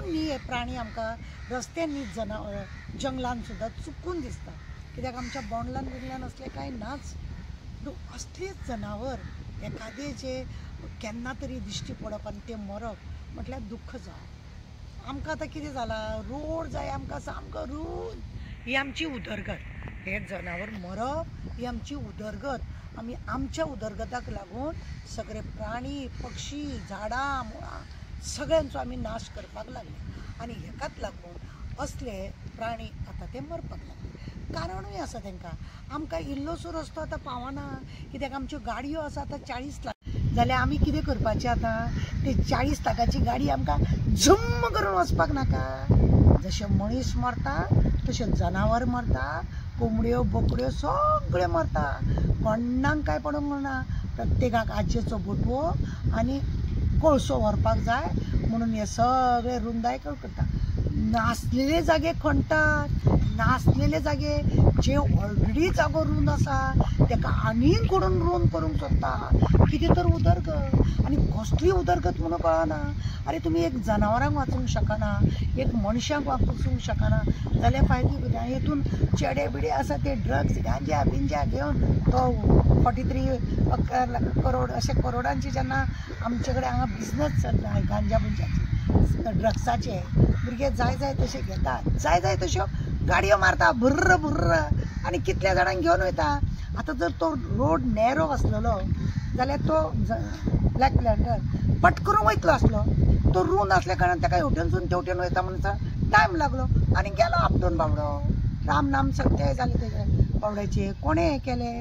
न्ही हे प्राणी आमकां रस्त्यांनी जंगलान सुद्दां चुकून दिसता, कित्याक आमच्या बोंडलान बिंडलान असले कांय नाच। असलेच जनावर एखादे जे केन्ना तरी दिश्टी पडप आनी ते मरप म्हटल्यार दुख्ख जावप। आमकां आतां कितें जालां, रोड जाय आमकां सामको रूंद, ही आमची उदरगत। हे जनावर मरप ही आमची उदरगत। आमी आमच्या उदरगताक लागून सगळे प्राणी पक्षी झाडां मुळां सगळ्यांचो आमी नाश करपाक लागले आनी हेकाच लागून असले प्राणी आतां ते मरपाक लागले। कारणूय आसा तांकां, आमकां इल्लोसो रस्तो आतां पावना, कित्याक आमच्यो गाडयो आसा आतां 40 लाख जाल्यार आमी कितें करपाचें आतां, ते 40 लाखाची गाडी आमकां झुम्म करून वचपाक नाका। जशे मनीस मरता तशे जनावर मरता, कोंबड्यो बोकड्यो सगळे मरता, कोणाक काय पडूंक ना। प्रत्येकाक आजयेचो बोटवो आनी कोळसो व्हरपाक जाय म्हणून हे सगळे रुंदाय करता। नासलेले जागे खणटात, नासलेले जागे जे ऑलरेडी जागो रूंद आसा ताका आनीक करून रूंद करूंक सोदता। कितें तर उदरगत, आनी कसली उदरगत म्हणून कळना। अरे तुमी एक जनावरांक वाचोवंक शकना, एक मनशाक वाचोवंक शकना जाल्यार फायदो कितें? हेतून चेडे बिडे आसा ते ड्रग्स गांजा बिंजा घेवन तो 43 करोड अशे करोडांची जेन्ना आमचे कडेन हांगा बिजनस चलता गांजा बिंजाचे ड्रग्साचे, भुरगे जाय जाय तशे घेतात, जाय जाय तश्यो गाडयो मारता भुर्र भुर्र आनी कितल्या जाणांक घेवन वयता। आतां जर तो रोड नॅरो आसलेलो जाल्यार तो ब्लॅक प्लॅन्टर पट करून वयतलो आसलो, तो रूंद आसल्या कारणान ताका हेवटेनसून तेवटेन वयता म्हणून टायम लागलो आनी गेलो आपटून बाबडो। राम नाम सत्य जाले तेजे बाबड्याचे कोणे हे केले?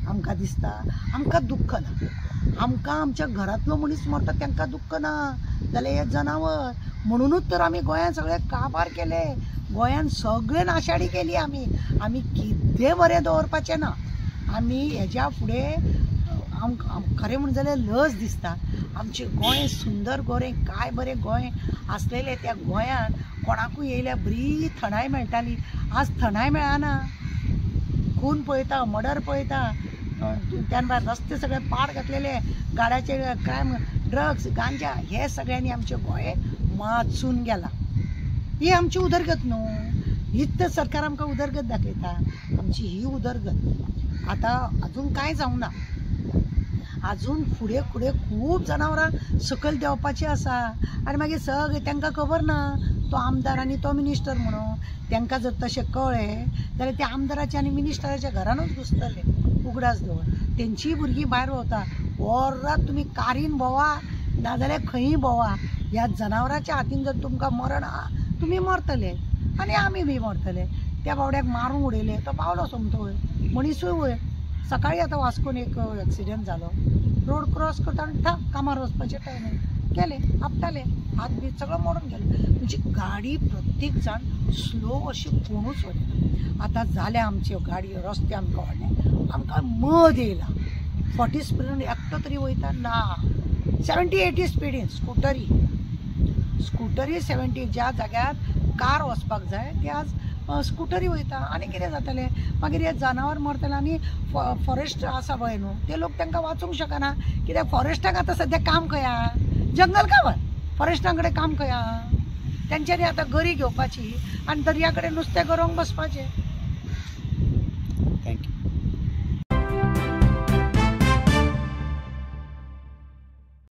आमकां दिसता, आमकां दुख्ख ना। आमकां आमच्या घरांतलो मनीस मरता तांकां दुख्ख ना जाल्यार हे जनावर। म्हणूनच तर आमी गोंयांत सगळे काबार केले, गोंयांत सगळे नाशाडी केली आमी। आमी कितें बरें दवरपाचें ना। आमी हेज्या फुडें खरें म्हणून जाल्यार लज दिसता आमचें गोंय सुंदर गोरें काय बरें गोंय आसलेलें। त्या गोंयांत कोणाकूय येयल्यार बरी थंडाय मेळटाली, आज थंडाय मेळना। खून पळयता, मर्डर पळयता, त्यान भायर रस्ते सगळे पाड घातलेले, गाड्याचे क्रायम, ड्रग्स गांजा हे सगळ्यांनी आमचें गोंय माचून गेला। ही आमची उदरगत न्हू, हीच तर सरकार आमकां उदरगत दाखयता। आमची ही उदरगत आतां अजून कांय जावं ना, अजून फुडें फुडें खूब जनावरां सकयल देंवपाची आसा आनी मागीर सगळे तांकां खबर ना तो आमदार आनी तो मिनिस्टर म्हणून। तांकां जर तशें कळ्ळें जाल्यार ते आमदाराच्या आनी मिनिस्टराच्या घरानूच घुसतले उगडास दवर। तेंचीय भुरगीं भायर भोंवता, वरात तुमी कारीन भोंवा नाजाल्यार खंयी भोंवा, ह्या जनावरांच्या हातीन जर तुमकां मरण आहा तुमी मरतले आनी आमी बी मरतले। त्या बावड्याक मारूंक उडयले, तो पावलो सोमतो वयर, मनीसूय वयर। सकाळीं आतां वास्कोन एक एक्सिडेंट जालो, रोड क्रॉस करता आनी ठक कामार वचपाचे टायमार गेले, आपटाले, हात बीत सगळो मोडून गेलो। म्हणजे गाडी प्रत्येक जाण स्लो अशी कोणूच वयना। आतां जाल्या आमच्यो गाडयो रस्ते आमकां व्हडले, आमकां मद येयला। 40 स्पीडीन एकटो तरी वयता ना, 70-80 स्पीडीन स्कुटरी 70 ज्या जाग्यार कार वचपाक जाय ते आज स्कुटरी वयता। आनी कितें जातलें मागीर हे जनावर मरतले आनी फॉरेस्ट आसा पळय न्हू ते लोक तांकां वाचोवंक शकना, कित्याक फॉरेस्टाक आतां सद्या काम खंय आहा? जंगल काबार, फॉरेस्टां कडेन काम खंय आहा? तेंच्यांनी आतां गरी घेवपाची आनी दर्या कडेन नुस्तें गरोवंक बसपाचें। थँक्यू।